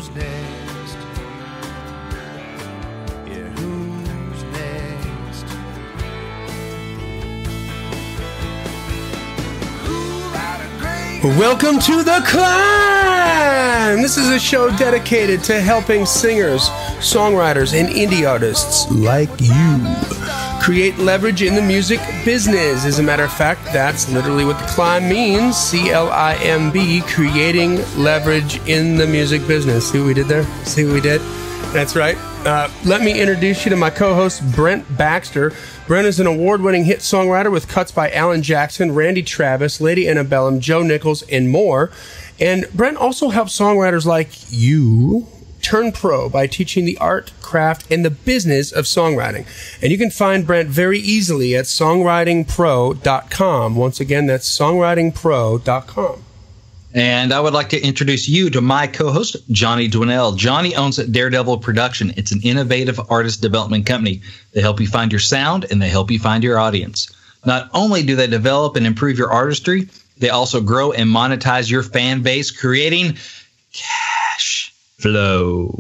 who's next? Yeah, who's next? Welcome to the C.L.I.M.B. This is a show dedicated to helping singers, songwriters, and indie artists like you create leverage in the music business. As a matter of fact, that's literally what the C.L.I.M.B means. C.L.I.M.B, creating leverage in the music business. See what we did there? See what we did? That's right. Let me introduce you to my co-host, Brent Baxter. Brent is an award-winning hit songwriter with cuts by Alan Jackson, Randy Travis, Lady Antebellum, Joe Nichols, and more. And Brent also helps songwriters like you turn pro by teaching the art, craft, and the business of songwriting. And you can find Brent very easily at songwritingpro.com. Once again, that's songwritingpro.com. And I would like to introduce you to my co-host, Johnny Dwinell. Johnny owns Daredevil Production. It's an innovative artist development company. They help you find your sound, and they help you find your audience. Not only do they develop and improve your artistry, they also grow and monetize your fan base, creating cash flow.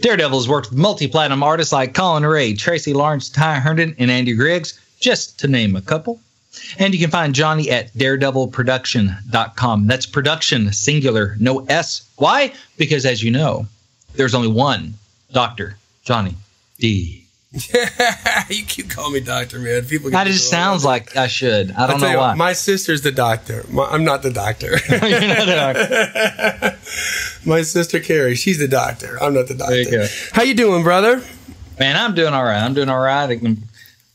Daredevil has worked with multi-platinum artists like Colin Ray, Tracy Lawrence, Ty Herndon, and Andy Griggs, just to name a couple. And you can find Johnny at daredevilproduction.com. That's production, singular, no S. Why? Because, as you know, there's only one Dr. Johnny D. You keep calling me doctor, man. People. That just sounds like I should. I don't know why. My sister's the doctor. I'm not the doctor. You're not the doctor. My sister Carrie, she's the doctor. I'm not the doctor. There you go. How you doing, brother? Man, I'm doing all right.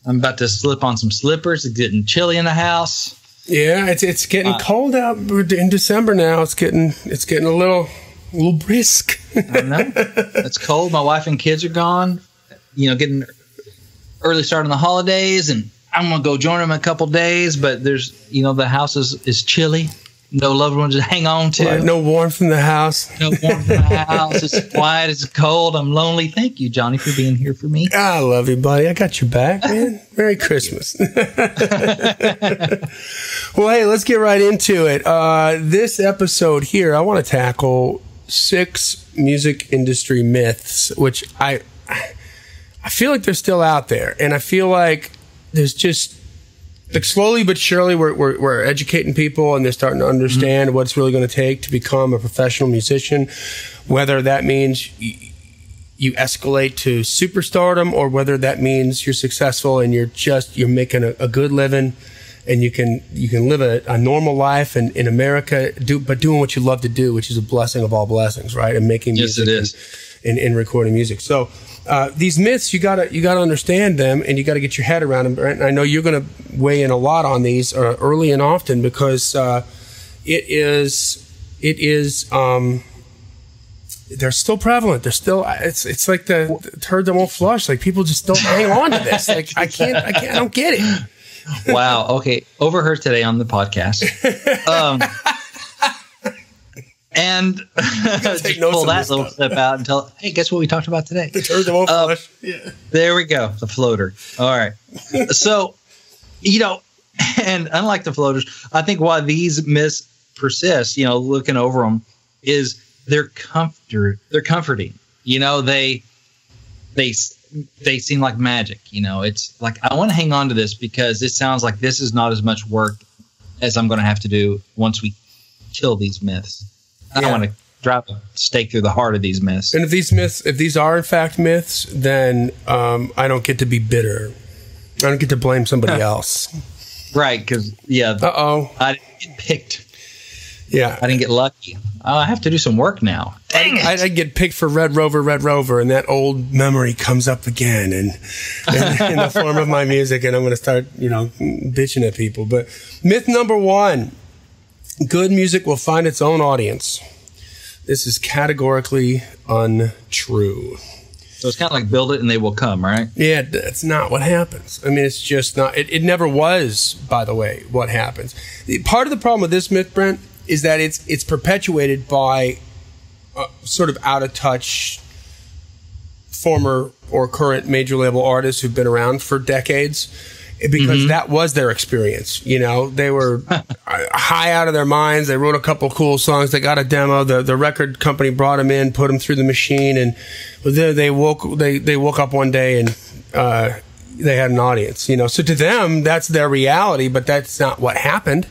I'm about to slip on some slippers. It's getting chilly in the house. Yeah, it's getting cold out in December now. It's getting a little brisk. I know. It's cold. My wife and kids are gone. You know, getting early start on the holidays, and I'm gonna go join them in a couple days. But there's, the house is chilly. No loved ones to hang on to. Well, no warmth in the house. No warmth in the house. It's quiet. It's cold. I'm lonely. Thank you, Johnny, for being here for me. I love you, buddy. I got your back, man. Merry Christmas. Well, hey, let's get right into it. This episode here, I want to tackle 6 music industry myths, which I feel like they're still out there, and I feel like there's just slowly but surely we're educating people, and they're starting to understand what it's really going to take to become a professional musician, whether that means you escalate to superstardom or whether that means you're successful and you're making a good living and you can live a normal life in America, but doing what you love to do, which is a blessing of all blessings, right? And making music. Yes, it is. And recording music. So these myths, you gotta understand them, and you gotta get your head around them. Brent, I know you're gonna weigh in a lot on these early and often, because it is they're still prevalent. They're still it's like the turd that won't flush. Like, people just don't hang on to this. Like, I don't get it. Wow. Okay. Overheard today on the podcast. And just pull that little step out and tell, hey, guess what we talked about today? The turd that won't flush. Yeah. There we go. The floater. All right. So, and unlike the floaters, I think why these myths persist, looking over them, is they're comforting. They seem like magic. It's like, I want to hang on to this because it sounds like this is not as much work as I'm going to have to do once we kill these myths. I don't want to drive a stake through the heart of these myths. And if these are in fact myths, then I don't get to be bitter. I don't get to blame somebody else. Right, because, I didn't get picked. Yeah. I didn't get lucky. I have to do some work now. Dang it. I get picked for Red Rover, and that old memory comes up again in the form of my music, and I'm going to start, bitching at people. But myth number 1. Good music will find its own audience. This is categorically untrue. So it's kind of like build it and they will come, right? Yeah, that's not what happens. I mean, it's just not. It never was, by the way, what happens. Part of the problem with this myth, Brent, is that it's perpetuated by sort of out of touch former or current major label artists who've been around for decades. because that was their experience. You know, they were high out of their minds. They wrote a couple cool songs. They got a demo. The record company brought them in, put them through the machine, and they woke up one day and they had an audience. You know, so to them, that's their reality, but that's not what happened.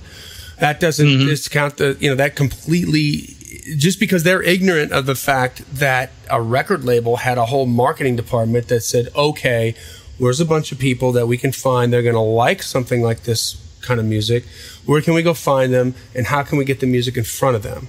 That doesn't discount that completely. Just because they're ignorant of the fact that a record label had a whole marketing department that said, okay, where's a bunch of people that we can find they're going to like something like this kind of music? Where can we go find them? And how can we get the music in front of them?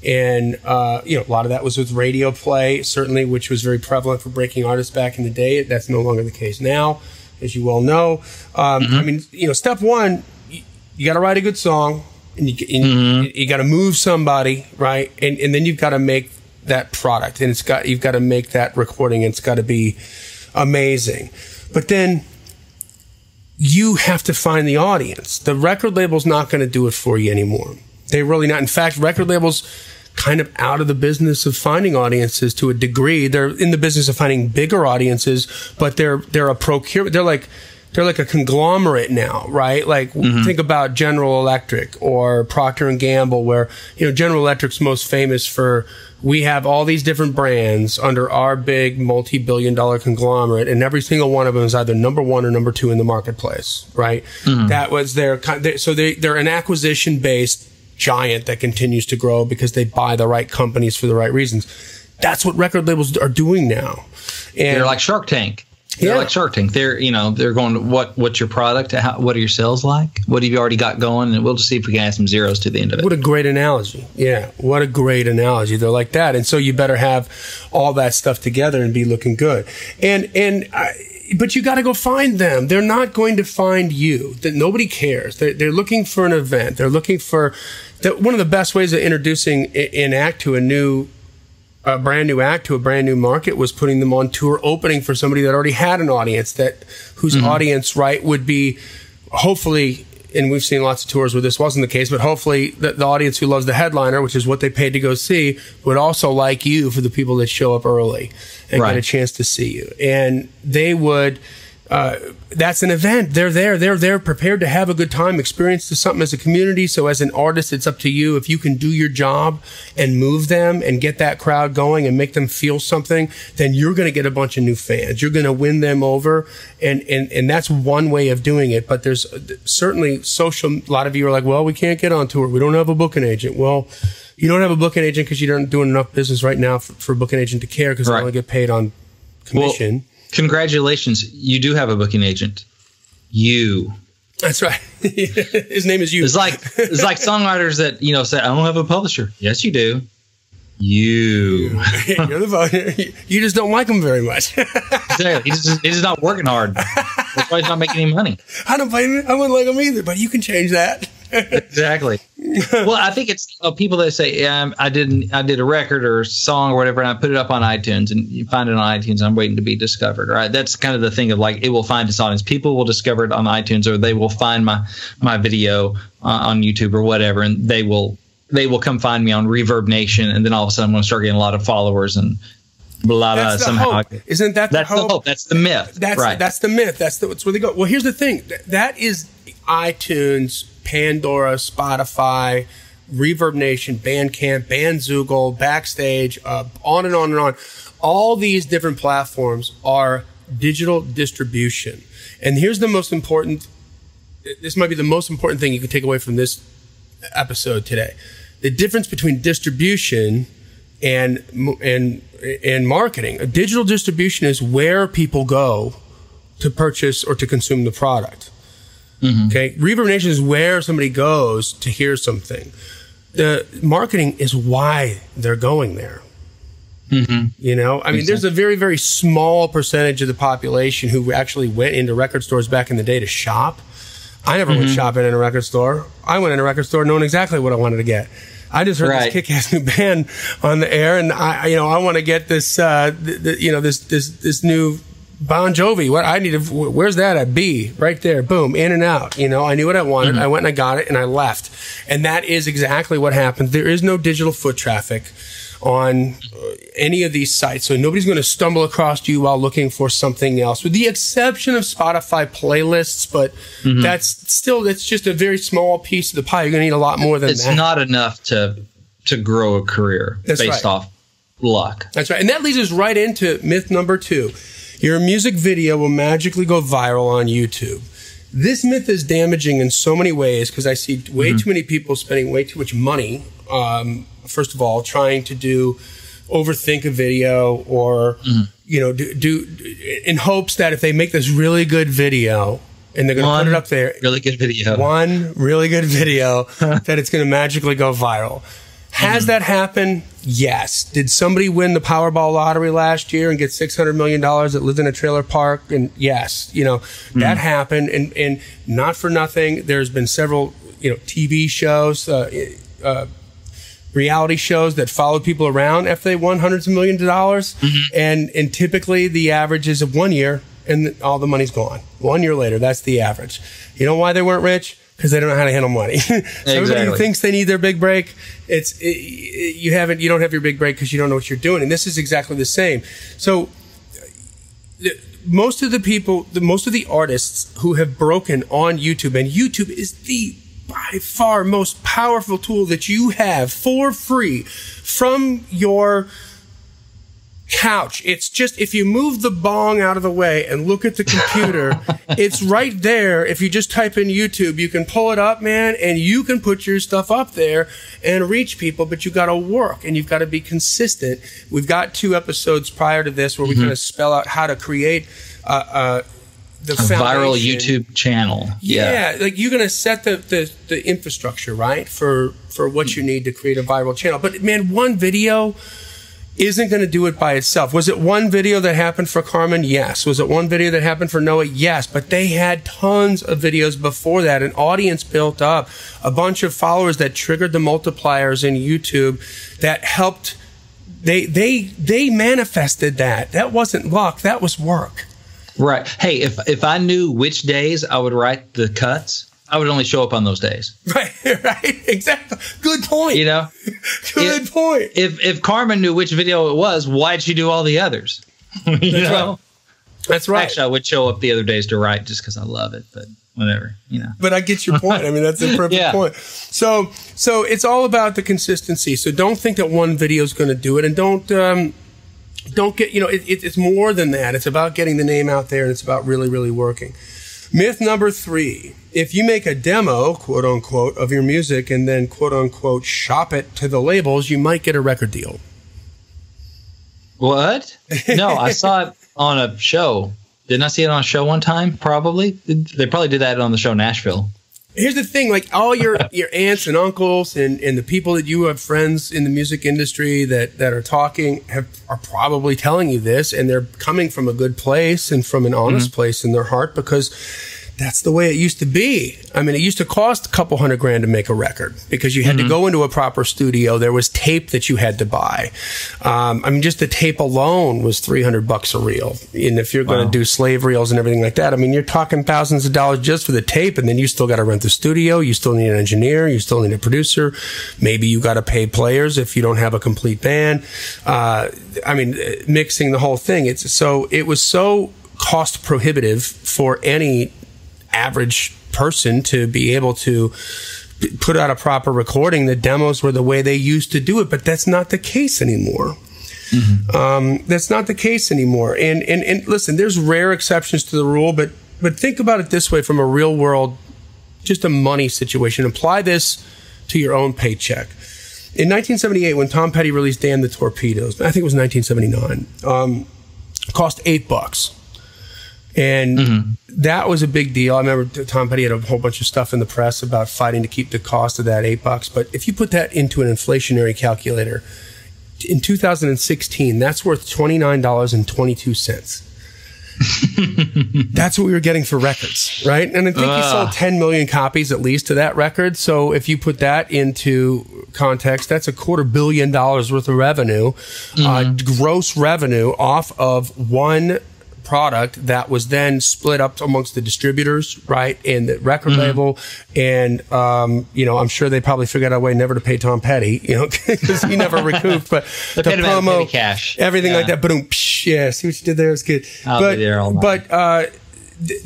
And, a lot of that was with radio play, certainly, which was very prevalent for breaking artists back in the day. That's no longer the case now, as you well know. I mean, step one, you got to write a good song. And you got to move somebody, right? And then you've got to make that product, and you've got to make that recording, and it's got to be amazing. But then you have to find the audience. The record label's not going to do it for you anymore. They're really not. In fact, record labels kind of out of the business of finding audiences to a degree. They're in the business of finding bigger audiences, but they're a procurement. They're like a conglomerate now, right? Like think about General Electric or Procter & Gamble, where, General Electric's most famous for, we have all these different brands under our big multi-billion-dollar conglomerate, and every single one of them is either number one or number two in the marketplace, right? That was so they're an acquisition-based giant that continues to grow because they buy the right companies for the right reasons. That's what record labels are doing now. And they're like Shark Tank. They're like Shark Tank. They're going, what's your product? What are your sales like? What have you already got going? And we'll just see if we can add some zeros to the end of it. What a great analogy. Yeah. What a great analogy. They're like that. And so you better have all that stuff together and be looking good. But you got to go find them. They're not going to find you. That nobody cares. They're looking for an event. They're looking for one of the best ways of introducing an act to a brand new act to a brand new market was putting them on tour opening for somebody that already had an audience, whose audience, right, would be hopefully, and we've seen lots of tours where this wasn't the case, but hopefully the audience who loves the headliner, which is what they paid to go see, would also like you for the people that show up early and get a chance to see you. And they would, that's an event. They're there prepared to have a good time, experience something as a community. So as an artist, it's up to you. If you can do your job and move them and get that crowd going and make them feel something, then you're going to get a bunch of new fans. You're going to win them over. And that's one way of doing it. But there's certainly a lot of you are like, well, we can't get on tour. We don't have a booking agent. Well, you don't have a booking agent because you aren't doing enough business right now for a booking agent to care, because they only get paid on commission. Well, congratulations. You do have a booking agent. You. That's right. His name is you. It's like songwriters that, say, I don't have a publisher. Yes, you do. You. You're the you just don't like him very much. Exactly. He's just not working hard. That's why he's not making any money. I don't blame him. I wouldn't like him either, but you can change that. Exactly. Well, I think it's people that say, I did a record or a song or whatever, and I put it up on iTunes, and you find it on iTunes. I'm waiting to be discovered. Right? That's kind of the thing of like, it will find its audience. People will discover it on iTunes, or they will find my video on YouTube or whatever, and they will come find me on Reverb Nation, and then all of a sudden I'm going to start getting a lot of followers and blah blah. Somehow, isn't that the hope? That's the myth. That's the myth. That's where they go. Well, here's the thing. That is iTunes, Pandora, Spotify, Reverb Nation, Bandcamp, Bandzoogle, Backstage, on and on and on. All these different platforms are digital distribution. And here's the most important. This might be the most important thing you can take away from this episode today. The difference between distribution and marketing. A digital distribution is where people go to purchase or to consume the product. Okay, Reverb Nation is where somebody goes to hear something. The marketing is why they're going there. I mean, there's a very, very small percentage of the population who actually went into record stores back in the day to shop. I never went shopping in a record store. I went in a record store knowing exactly what I wanted to get. I just heard this kick-ass new band on the air, and I want to get this, this new Bon Jovi. What I need where's that at? B, right there. Boom, in and out. I knew what I wanted. I went and I got it, and I left. And that is exactly what happened. There is no digital foot traffic on any of these sites. So nobody's going to stumble across you while looking for something else, with the exception of Spotify playlists. But that's just a very small piece of the pie. You're going to need a lot more than that. It's not enough to grow a career based off luck. That's right. And that leads us right into myth number 2. Your music video will magically go viral on YouTube. This myth is damaging in so many ways, because I see way too many people spending way too much money, first of all, trying to overthink a video, or do in hopes that if they make this really good video and they're going to put it up there, really good video, that it's going to magically go viral. Has that happened? Yes. Did somebody win the Powerball lottery last year and get $600 million that lived in a trailer park? And yes, that happened. And not for nothing, there's been several, TV shows, reality shows that followed people around after they won hundreds of millions of dollars. And typically the average is of 1 year and all the money's gone. 1 year later, that's the average. You know why they weren't rich? Because they don't know how to handle money. So everybody who thinks they need their big break, you don't have your big break because you don't know what you're doing. And this is exactly the same. So most of the artists who have broken on YouTube, and YouTube is the by far most powerful tool that you have for free from your couch. It's just, if you move the bong out of the way and look at the computer, it's right there. If you just type in YouTube, you can pull it up, man, and you can put your stuff up there and reach people, but you got to work and you've got to be consistent. We've got 2 episodes prior to this where we kind of spell out how to create the viral YouTube channel. Yeah, like you're going to set the infrastructure, right, for what you need to create a viral channel. But man, one video isn't going to do it by itself. Was it one video that happened for Carmen? Yes. Was it one video that happened for Noah? Yes. But they had tons of videos before that. An audience built up, a bunch of followers that triggered the multipliers in YouTube that helped. They manifested that. That wasn't luck. That was work. Right. Hey, if I knew which days I would write the cuts, I would only show up on those days. Right, exactly. Good point. Good point. If Carmen knew which video it was, why'd she do all the others? That's right. Actually, I would show up the other days to write just because I love it, but whatever, But I get your point. I mean, that's a perfect point. So it's all about the consistency. So don't think that one video is going to do it, and don't get, it's more than that. It's about getting the name out there, and it's about really, really working. Myth number 3, if you make a demo, quote unquote, of your music and then quote unquote shop it to the labels, you might get a record deal. What? No, I saw it on a show. Didn't I see it on a show one time? Probably. They probably did that on the show Nashville. Here's the thing, like all your aunts and uncles and the people that you have friends in the music industry that are talking are probably telling you this, and they're coming from a good place and from an honest place in their heart, because that's the way it used to be. I mean, it used to cost a couple $100,000 to make a record because you had to go into a proper studio. There was tape that you had to buy. Just the tape alone was $300 a reel. And if you're going to do slave reels and everything like that, I mean, you're talking thousands of dollars just for the tape. And then you still got to rent the studio. You still need an engineer. You still need a producer. Maybe you got to pay players if you don't have a complete band. Mixing the whole thing. It was so cost prohibitive for any average person to be able to put out a proper recording. The demos were the way they used to do it, but that's not the case anymore. That's not the case anymore. And listen, there's rare exceptions to the rule, but think about it this way from a real world, just a money situation. Apply this to your own paycheck. In 1978, when Tom Petty released Damn the Torpedoes, I think it was 1979, cost $8. And that was a big deal. I remember Tom Petty had a whole bunch of stuff in the press about fighting to keep the cost of that $8. But if you put that into an inflationary calculator, in 2016, that's worth $29.22. That's what we were getting for records, right? And I think he sold 10 million copies at least to that record. So if you put that into context, that's $250 million worth of revenue, gross revenue off of one product that was then split up amongst the distributors, right, and the record label. And, you know, I'm sure they probably figured out a way never to pay Tom Petty, you know, because he never recouped. But the promo, cash, everything like that. Boom, yeah, see what you did there? It was good. I'll be there all night. But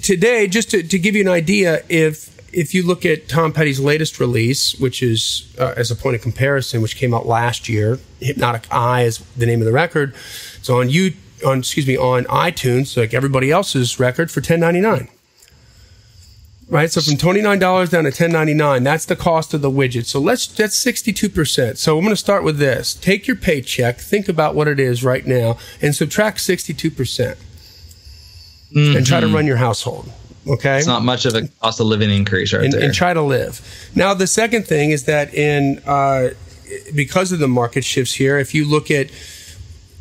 today, just to give you an idea, if you look at Tom Petty's latest release, which is, as a point of comparison, which came out last year, Hypnotic Eye is the name of the record. It's on iTunes, like everybody else's record, for $10.99. Right? So from $29 down to $10.99, that's the cost of the widget. So that's 62%. So I'm going to start with this. Take your paycheck, think about what it is right now, and subtract 62%. And try to run your household. Okay, it's not much of a cost of living increase there. And try to live. Now, the second thing is that because of the market shifts here, if you look at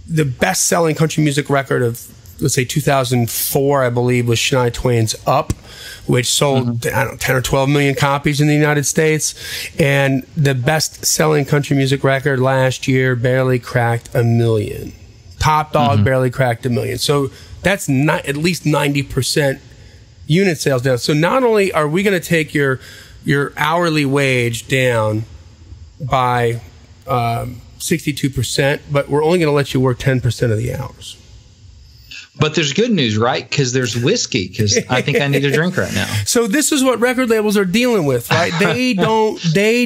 the best-selling country music record of, let's say, 2004, I believe, was Shania Twain's "Up," which sold, I don't know, 10 or 12 million copies in the United States. And the best-selling country music record last year barely cracked 1 million. Top Dog barely cracked 1 million. So that's not at least 90% unit sales down. So not only are we going to take your hourly wage down by 62%, but we're only going to let you work 10% of the hours. But there's good news, right? Because there's whiskey, because I think I need a drink right now. So this is what record labels are dealing with, right? They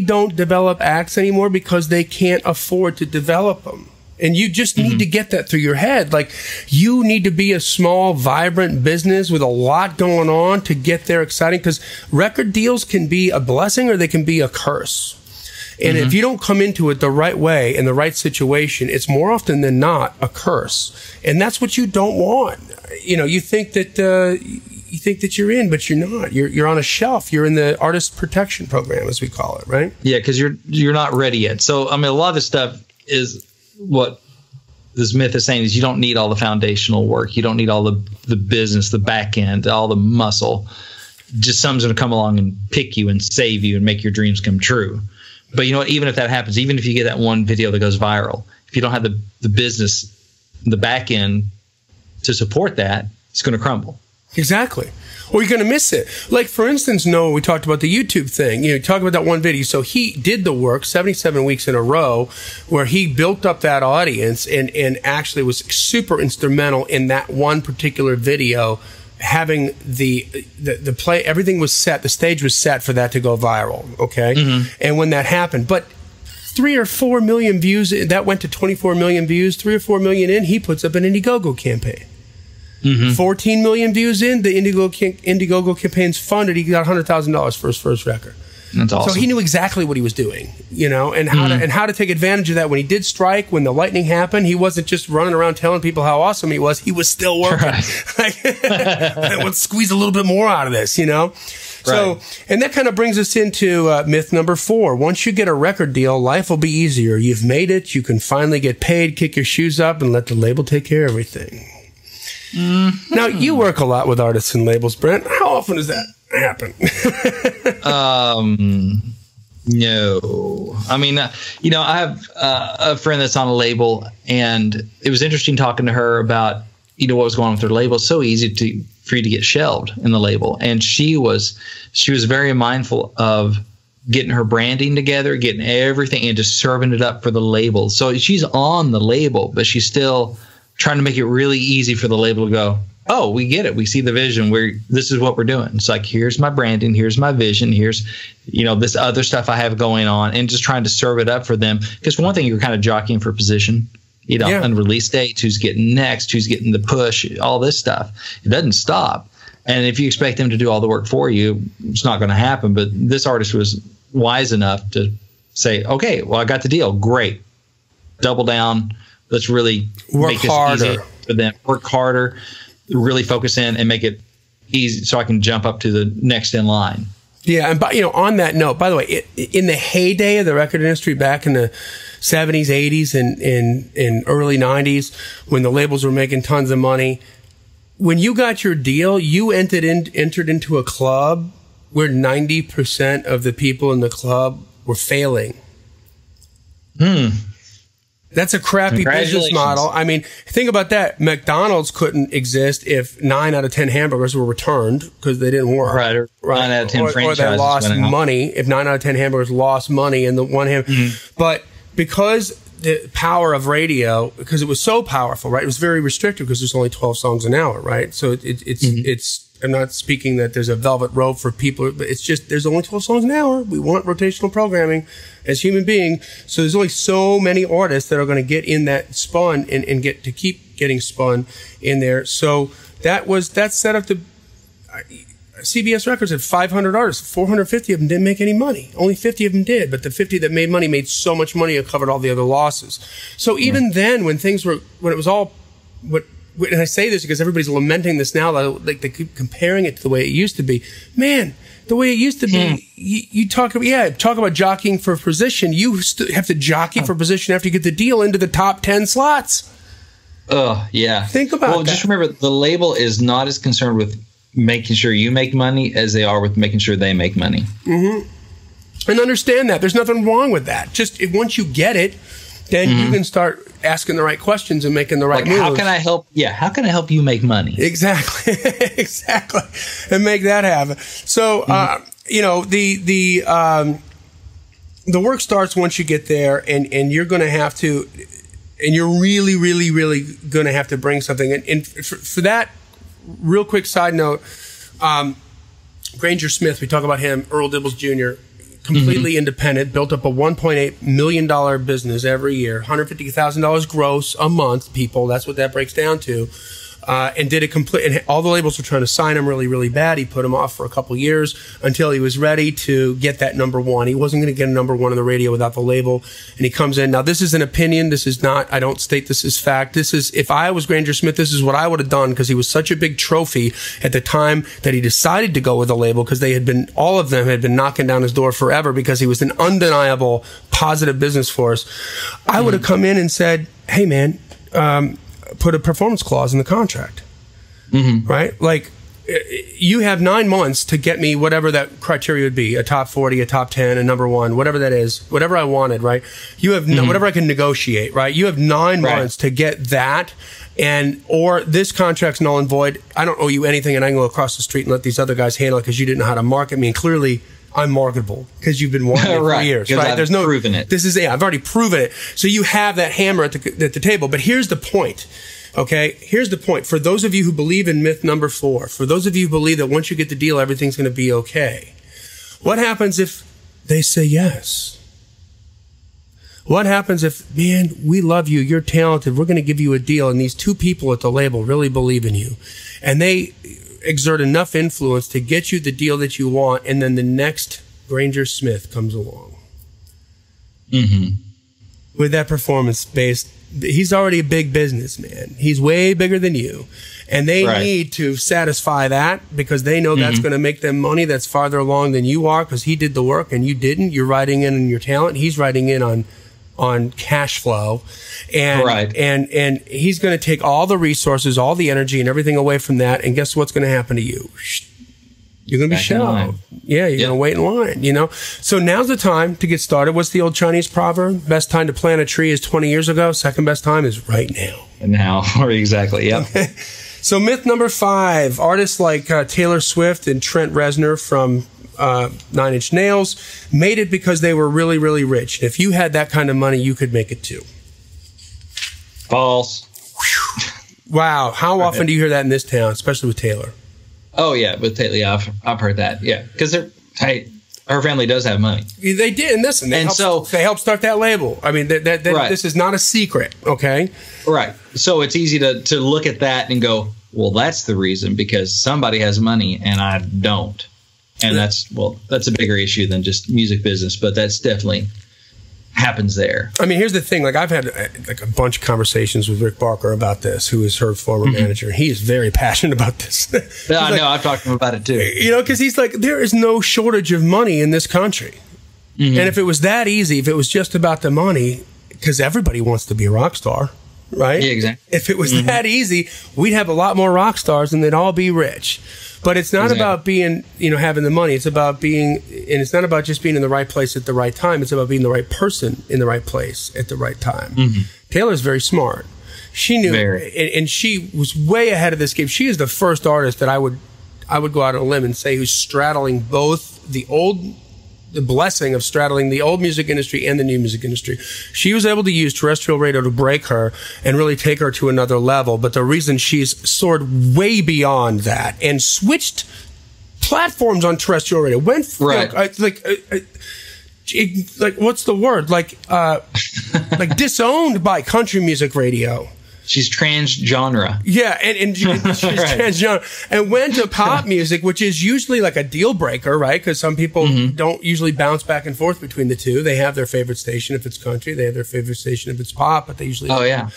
don't develop acts anymore because they can't afford to develop them. And you just need to get that through your head. Like, you need to be a small, vibrant business with a lot going on to get there exciting, because record deals can be a blessing or they can be a curse. And if you don't come into it the right way, in the right situation, it's more often than not a curse. And that's what you don't want. You know, you think that you're in, but you're not. You're on a shelf. You're in the artist protection program, as we call it, right? Yeah, because you're not ready yet. So, I mean, a lot of this stuff is what this myth is saying, is you don't need all the foundational work. You don't need all the business, the back end, all the muscle. Just someone's going to come along and pick you and save you and make your dreams come true. But you know what? Even if that happens, even if you get that one video that goes viral, if you don't have the business, the back end to support that, it's going to crumble. Exactly. Or you're going to miss it. Like, for instance, Noah, we talked about the YouTube thing. You know, talk about that one video. So he did the work 77 weeks in a row where he built up that audience and actually was super instrumental in that one particular video, having the play, everything was set, the stage was set for that to go viral. Okay. And when that happened, but 3 or 4 million views, that went to 24 million views, 3 or 4 million in, he puts up an Indiegogo campaign. 14 million views in, the Indiegogo campaign's funded. He got $100,000 for his first record. That's awesome. So he knew exactly what he was doing, you know, and how to take advantage of that. When he did strike, when the lightning happened, he wasn't just running around telling people how awesome he was. He was still working. Let's squeeze a little bit more out of this, you know. So, and that kind of brings us into myth number 4. Once you get a record deal, life will be easier. You've made it. You can finally get paid, kick your shoes up, and let the label take care of everything. Now, you work a lot with artists and labels, Brent. How often does that happen? No. I mean, you know, I have a friend that's on a label, and it was interesting talking to her about, you know, what was going on with her label. It's so easy for you to get shelved in the label. And she was very mindful of getting her branding together, getting everything, and just serving it up for the label. So she's on the label, but she's still trying to make it really easy for the label to go, oh, we get it. We see the vision. This is what we're doing. It's like, here's my branding. Here's my vision. Here's, you know, this other stuff I have going on, and just trying to serve it up for them. Because for one thing, you're kind of jockeying for position, you know, on release dates, who's getting next, who's getting the push, all this stuff. It doesn't stop. And if you expect them to do all the work for you, it's not going to happen. But this artist was wise enough to say, okay, well, I got the deal. Great. Double down. Let's really make this easy for them. Work harder, really focus in, and make it easy so I can jump up to the next in line. Yeah, and you know, on that note, by the way, in the heyday of the record industry back in the 70s, 80s, and early 90s, when the labels were making tons of money, when you got your deal, you entered into a club where 90% of the people in the club were failing. That's a crappy business model. I mean, think about that. McDonald's couldn't exist if 9 out of 10 hamburgers were returned because they didn't work. Right. 9 out of 10 franchises. Or they lost money. If 9 out of 10 hamburgers lost money in the one hand. But because the power of radio, because it was so powerful, right? It was very restricted because there's only 12 songs an hour, right? So it's I'm not speaking that there's a velvet rope for people, but it's just there's only 12 songs an hour. We want rotational programming as human beings. So there's only so many artists that are going to get in that spun and get to keep getting spun in there. So that set up the CBS Records had 500 artists. 450 of them didn't make any money. Only 50 of them did. But the 50 that made money made so much money it covered all the other losses. So even then, when it was all and I say this because everybody's lamenting this now, like they keep comparing it to the way it used to be. Man, the way it used to be, you talk about jockeying for position. You have to jockey for position after you get the deal into the top 10 slots. Oh, yeah. Think about that. Well, just remember, the label is not as concerned with making sure you make money as they are with making sure they make money. And understand that. There's nothing wrong with that. Just once you get it, then you can start asking the right questions and making the right moves. How can I help? Yeah, how can I help you make money? Exactly, exactly, and make that happen. So, the work starts once you get there, and you're going to have to, and you're really, really, really going to have to bring something. And for that, real quick side note, Granger Smith, we talk about him, Earl Dibbles Jr., completely independent, built up a $1.8 million business every year, $150,000 gross a month, people. That's what that breaks down to. And did a complete, and all the labels were trying to sign him really, really bad. He put him off for a couple years until he was ready to get that number one. He wasn't going to get a number one on the radio without the label. And he comes in. Now, this is an opinion. This is not, I don't state this as fact. This is, if I was Granger Smith, this is what I would have done because he was such a big trophy at the time that he decided to go with a label because all of them had been knocking down his door forever because he was an undeniable positive business force. I would have come in and said, hey, man, put a performance clause in the contract, right? Like, you have 9 months to get me whatever that criteria would be, a top 40, a top 10, a number one, whatever that is, whatever I wanted, right? You have whatever I can negotiate, right? You have 9 months to get that, or this contract's null and void. I don't owe you anything, and I can go across the street and let these other guys handle it because you didn't know how to market me, and clearly I'm marketable because you've been wanting it for years, right? There's no proven it. I've already proven it. So you have that hammer at the table. But here's the point. Okay, here's the point. For those of you who believe in myth number 4, for those of you who believe that once you get the deal, everything's going to be okay. What happens if they say yes? What happens if, man, we love you, you're talented, we're going to give you a deal, and these 2 people at the label really believe in you, and they exert enough influence to get you the deal that you want, and then the next Granger Smith comes along with that performance-based. He's already a big businessman. He's way bigger than you. And they need to satisfy that because they know that's going to make them money that's farther along than you are because he did the work and you didn't. You're riding in on your talent. He's riding in on cash flow. And, and he's going to take all the resources, all the energy and everything away from that. And guess what's going to happen to you? You're going to be shallow. Yeah, you're going to wait in line, you know? So now's the time to get started. What's the old Chinese proverb? Best time to plant a tree is 20 years ago. Second best time is right now. Now, exactly, yeah. Okay. So myth number 5, artists like Taylor Swift and Trent Reznor from 9 Inch Nails made it because they were really, really rich. If you had that kind of money, you could make it too. False. Wow. How often do you hear that in this town, especially with Taylor? Oh, yeah, with Taylor, yeah, I've heard that, yeah. Because her family does have money. They did, and listen, they helped start that label. I mean, this is not a secret, okay? Right. So it's easy to look at that and go, well, that's the reason, because somebody has money and I don't. And that's a bigger issue than just music business, but that's definitely happens there. I mean, here's the thing. Like, I've had a bunch of conversations with Rick Barker about this, who is her former manager. He is very passionate about this. I know. I've talked to him about it too. You know, because he's like, there is no shortage of money in this country. And if it was that easy, if it was just about the money, because everybody wants to be a rock star, right? Yeah, exactly. If it was that easy, we'd have a lot more rock stars and they'd all be rich. But it's not about being, having the money. It's about being, and it's not about just being in the right place at the right time. It's about being the right person in the right place at the right time. Taylor's very smart. She knew, and she was way ahead of this game. She is the first artist that I would go out on a limb and say who's straddling both the blessing of straddling the old music industry and the new music industry. She was able to use terrestrial radio to break her and really take her to another level. But the reason she's soared way beyond that and switched platforms on terrestrial radio, went like what's the word? Like disowned by country music radio. She's transgenre. Yeah, and she's transgenre. And went to pop music, which is usually like a deal breaker, right? Because some people don't usually bounce back and forth between the two. They have their favorite station if it's country. They have their favorite station if it's pop, but they usually don't. Yeah.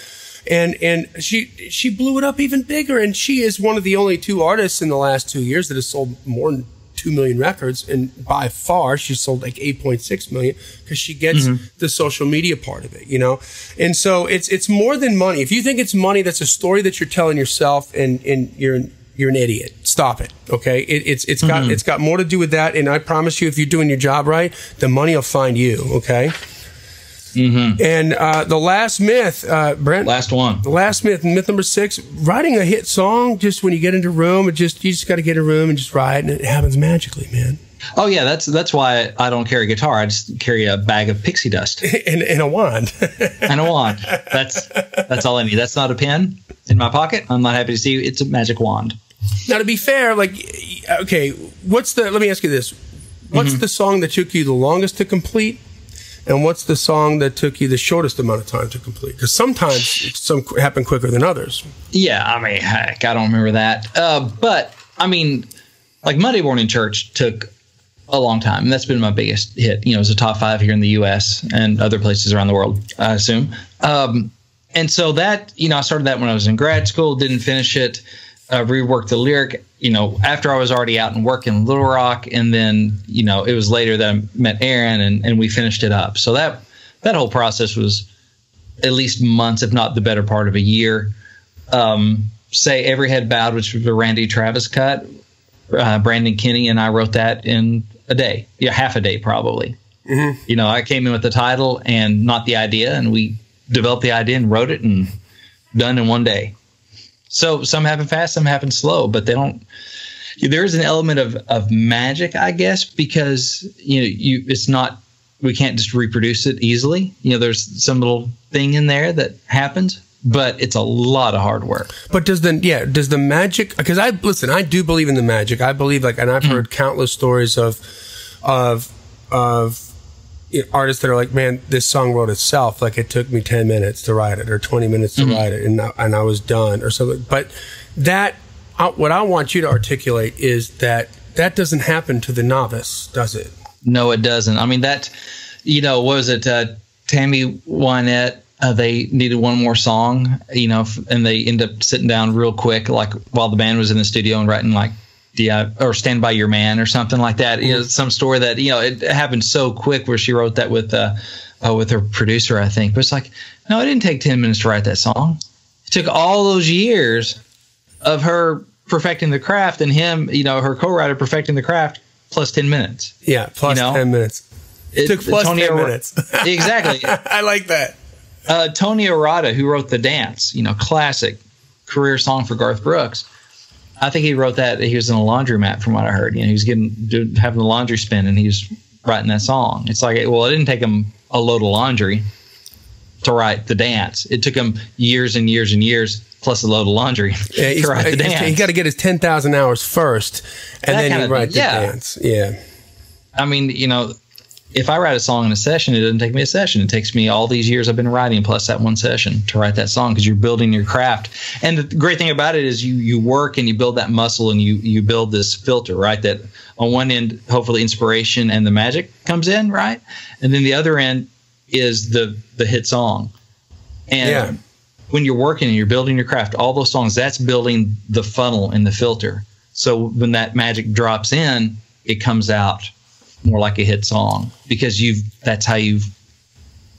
And she blew it up even bigger. And she is one of the only two artists in the last 2 years that has sold more than 2 million records, and by far she's sold like 8.6 million because she gets the social media part of it, you know. And so it's more than money. If you think it's money, that's a story that you're telling yourself, and you're an idiot. Stop it, okay? It's got more to do with that. And I promise you, if you're doing your job right, the money will find you, okay? And the last myth, Brent. Last one. The last myth number 6, writing a hit song, just when you get into a room, you just got to get in a room and just write, and it happens magically, man. Oh, yeah, that's why I don't carry a guitar. I just carry a bag of pixie dust. and a wand. And a wand. That's all I need. That's not a pen in my pocket. I'm not happy to see you. It's a magic wand. Now, to be fair, like, okay, let me ask you this. What's the song that took you the longest to complete? And what's the song that took you the shortest amount of time to complete? Because sometimes some happen quicker than others. Yeah, I mean, heck, I don't remember that. But, I mean, like Monday Morning Church took a long time. That's been my biggest hit. You know, it was a top 5 here in the U.S. and other places around the world, I assume. And so that, you know, I started that when I was in grad school, didn't finish it, reworked the lyric, you know, after I was already out and working in Little Rock. And then, you know, it was later that I met Aaron and we finished it up. So that whole process was at least months, if not the better part of a year. Say Every Head Bowed, which was a Randy Travis cut. Brandon Kinney and I wrote that in a day. Yeah, half a day probably. You know, I came in with the title and not the idea, and we developed the idea and wrote it and done in one day. So some happen fast, some happen slow, but they don't. There is an element of magic, I guess, because it's not. We can't just reproduce it easily. You know, there's some little thing in there that happens, but it's a lot of hard work. But does the magic? Because I do believe in the magic. I believe and I've heard countless stories of artists that are like, man, this song wrote itself. Like, it took me 10 minutes to write it, or 20 minutes to write it, and I was done, or something. But what I want you to articulate is that doesn't happen to the novice, does it? No, it doesn't. I mean, what was it? Tammy Wynette, they needed one more song, and they end up sitting down real quick, like while the band was in the studio, and writing like or Stand By Your Man or something like that. Some story that, it happened so quick where she wrote that with her producer, I think. But it's like, no, it didn't take 10 minutes to write that song. It took all those years of her perfecting the craft and him, her co-writer perfecting the craft, plus 10 minutes. Yeah, plus 10 minutes. It took plus 10 minutes. Exactly. I like that. Tony Arata, who wrote The Dance, classic career song for Garth Brooks. I think he wrote that. He was in a laundromat, from what I heard. He was having the laundry spin, and he was writing that song. It's like, well, it didn't take him a load of laundry to write The Dance. It took him years and years and years, plus a load of laundry to write The Dance. He got to get his 10,000 hours first, and then you write The Dance. Yeah. I mean, if I write a song in a session, it doesn't take me a session. It takes me all these years I've been writing plus that one session to write that song, because you're building your craft. And the great thing about it is you work and you build that muscle, and you build this filter, right? That on one end, hopefully inspiration and the magic comes in, right? And then the other end is the hit song. And when you're working and you're building your craft, all those songs, that's building the funnel and the filter. So when that magic drops in, it comes out more like a hit song, because that's how you've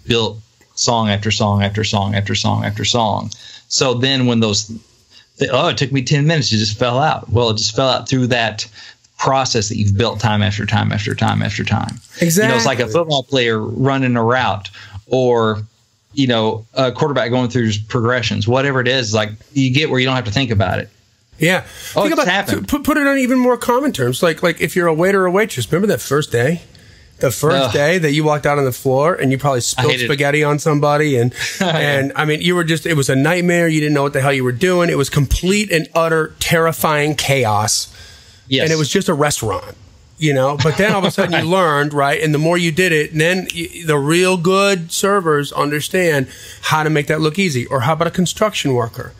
built song after song after song after song after song. So then when it took me 10 minutes, it just fell out. Well, it just fell out through that process that you've built time after time after time after time. Exactly. It's like a football player running a route, or a quarterback going through his progressions, whatever it is, like you get where you don't have to think about it. Yeah. Think about happened. Put it on even more common terms. Like if you're a waiter or a waitress, remember that first day? The first day that you walked out on the floor and you probably spilled spaghetti on somebody. And I mean, it was a nightmare. You didn't know what the hell you were doing. It was complete and utter terrifying chaos. Yes. And it was just a restaurant, but then all of a sudden you learned, right? And the more you did it, and then the real good servers understand how to make that look easy. Or how about a construction worker?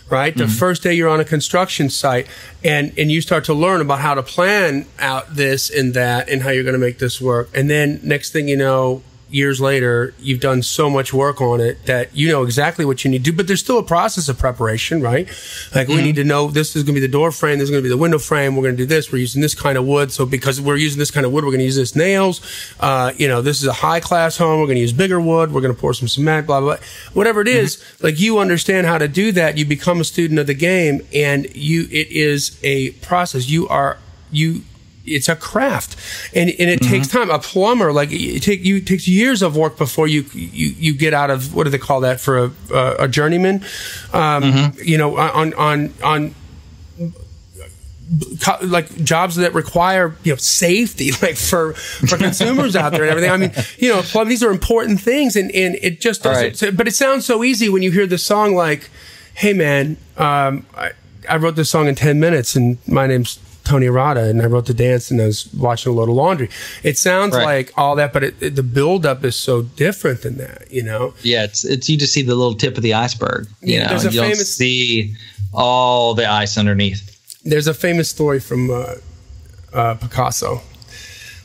Right? The first day you're on a construction site and you start to learn about how to plan out this and that and how you're going to make this work. And then next thing you know, years later, you've done so much work on it that you know exactly what you need to do. But there's still a process of preparation, right? Like we need to know this is going to be the door frame, this is going to be the window frame, we're going to do this, we're using this kind of wood. So because we're using this kind of wood, we're going to use this nails. This is a high class home, we're going to use bigger wood, we're going to pour some cement, blah, blah, blah. Whatever it is, like you understand how to do that, you become a student of the game, and it is a process. It's a craft, and it takes time. A plumber, it takes years of work before you get out of, what do they call that for a journeyman? On like jobs that require safety, like for consumers out there and everything. I mean, these are important things, and it just doesn't. Right. But it sounds so easy when you hear the song. Like, hey man, I wrote this song in 10 minutes, and my name's Tony Arata, and I wrote the dance, and I was watching a load of laundry. It sounds like all that, but the buildup is so different than that, Yeah, it's you just see the little tip of the iceberg. You don't see all the ice underneath. There's a famous story from Picasso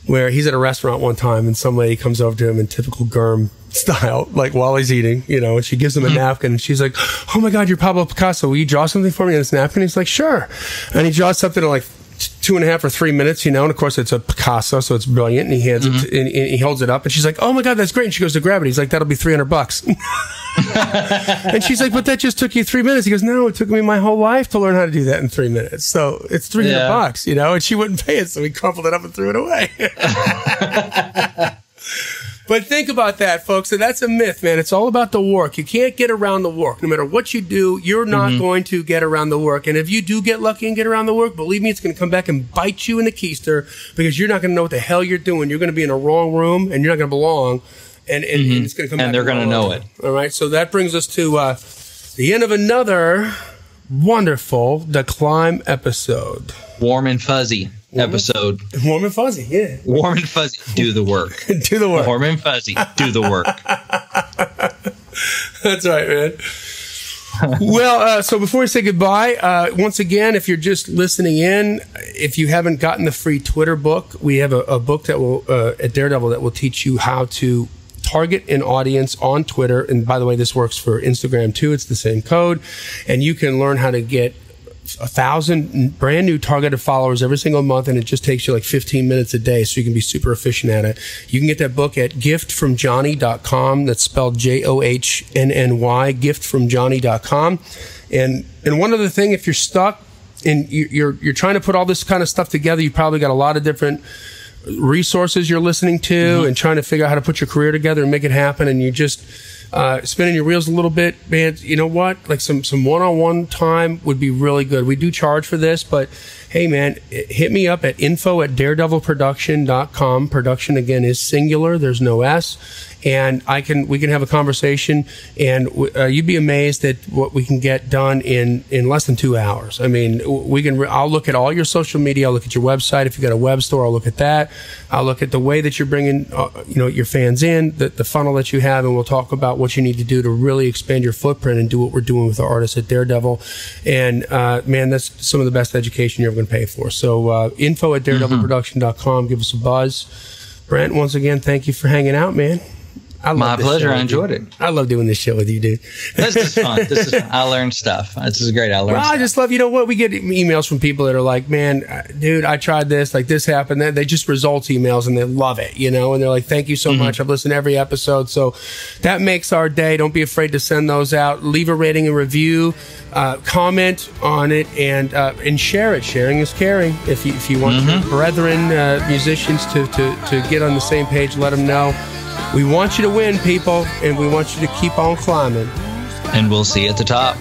where he's at a restaurant one time, and some lady comes over to him in typical Germ style, like while he's eating, and she gives him a napkin, and she's like, "Oh my God, you're Pablo Picasso. Will you draw something for me on this napkin?" He's like, "Sure." And he draws something in like 2.5 or 3 minutes, and of course it's a Picasso, so it's brilliant. And he hands it, and he holds it up, and she's like, "Oh my God, that's great." And she goes to grab it. He's like, "That'll be $300." And she's like, "But that just took you 3 minutes." He goes, "No, it took me my whole life to learn how to do that in 3 minutes. So it's $300, And she wouldn't pay it, so he crumpled it up and threw it away. But think about that, folks. And that's a myth, man. It's all about the work. You can't get around the work. No matter what you do, you're not going to get around the work. And if you do get lucky and get around the work, believe me, it's going to come back and bite you in the keister, because you're not going to know what the hell you're doing. You're going to be in a wrong room, and you're not going to belong. And it's going to come back. And they're going to know it. All right. So that brings us to the end of another wonderful The C.L.I.M.B episode. Warm and fuzzy episode. Warm and fuzzy, yeah. Warm and fuzzy. Do the work. Do the work. Warm and fuzzy. Do the work. That's right, man. Well, so before we say goodbye, once again, if you're just listening in, if you haven't gotten the free Twitter book, we have a book that will at Daredevil that will teach you how to target an audience on Twitter. And by the way, this works for Instagram too. It's the same code. And you can learn how to get 1,000 brand new targeted followers every single month, and it just takes you like 15 minutes a day, so you can be super efficient at it. You can get that book at giftfromjohnny.com. That's spelled JOHNNY, giftfromjohnny.com. And one other thing, if you're stuck and you're trying to put all this kind of stuff together, you probably got a lot of different resources you're listening to and trying to figure out how to put your career together and make it happen, and you just spinning your wheels a little bit, man. You know what? Like some one-on-one time would be really good. We do charge for this, but hey, man, hit me up at info@daredevilproduction.com. Production, again, is singular. There's no S. And we can have a conversation, and you'd be amazed at what we can get done in less than 2 hours. I mean, I'll look at all your social media. I'll look at your website. If you got a web store, I'll look at that. I'll look at the way that you're bringing, your fans in, the funnel that you have, and we'll talk about what you need to do to really expand your footprint and do what we're doing with our artists at Daredevil. And man, that's some of the best education you're ever going to pay for. So info@daredevilproduction.com. Give us a buzz. Brent, once again, thank you for hanging out, man. My pleasure. I enjoyed it. I love doing this show with you, dude. This is fun. I learned stuff. This is great. I learned stuff. I just love, we get emails from people that are like, man, dude, I tried this, like this happened. They just results emails, and they love it, and they're like, thank you so much. I've listened to every episode. So that makes our day. Don't be afraid to send those out. Leave a rating and review, comment on it, and share it. Sharing is caring. If you want your brethren, musicians to get on the same page, let them know. We want you to win, people, and we want you to keep on climbing. And we'll see you at the top.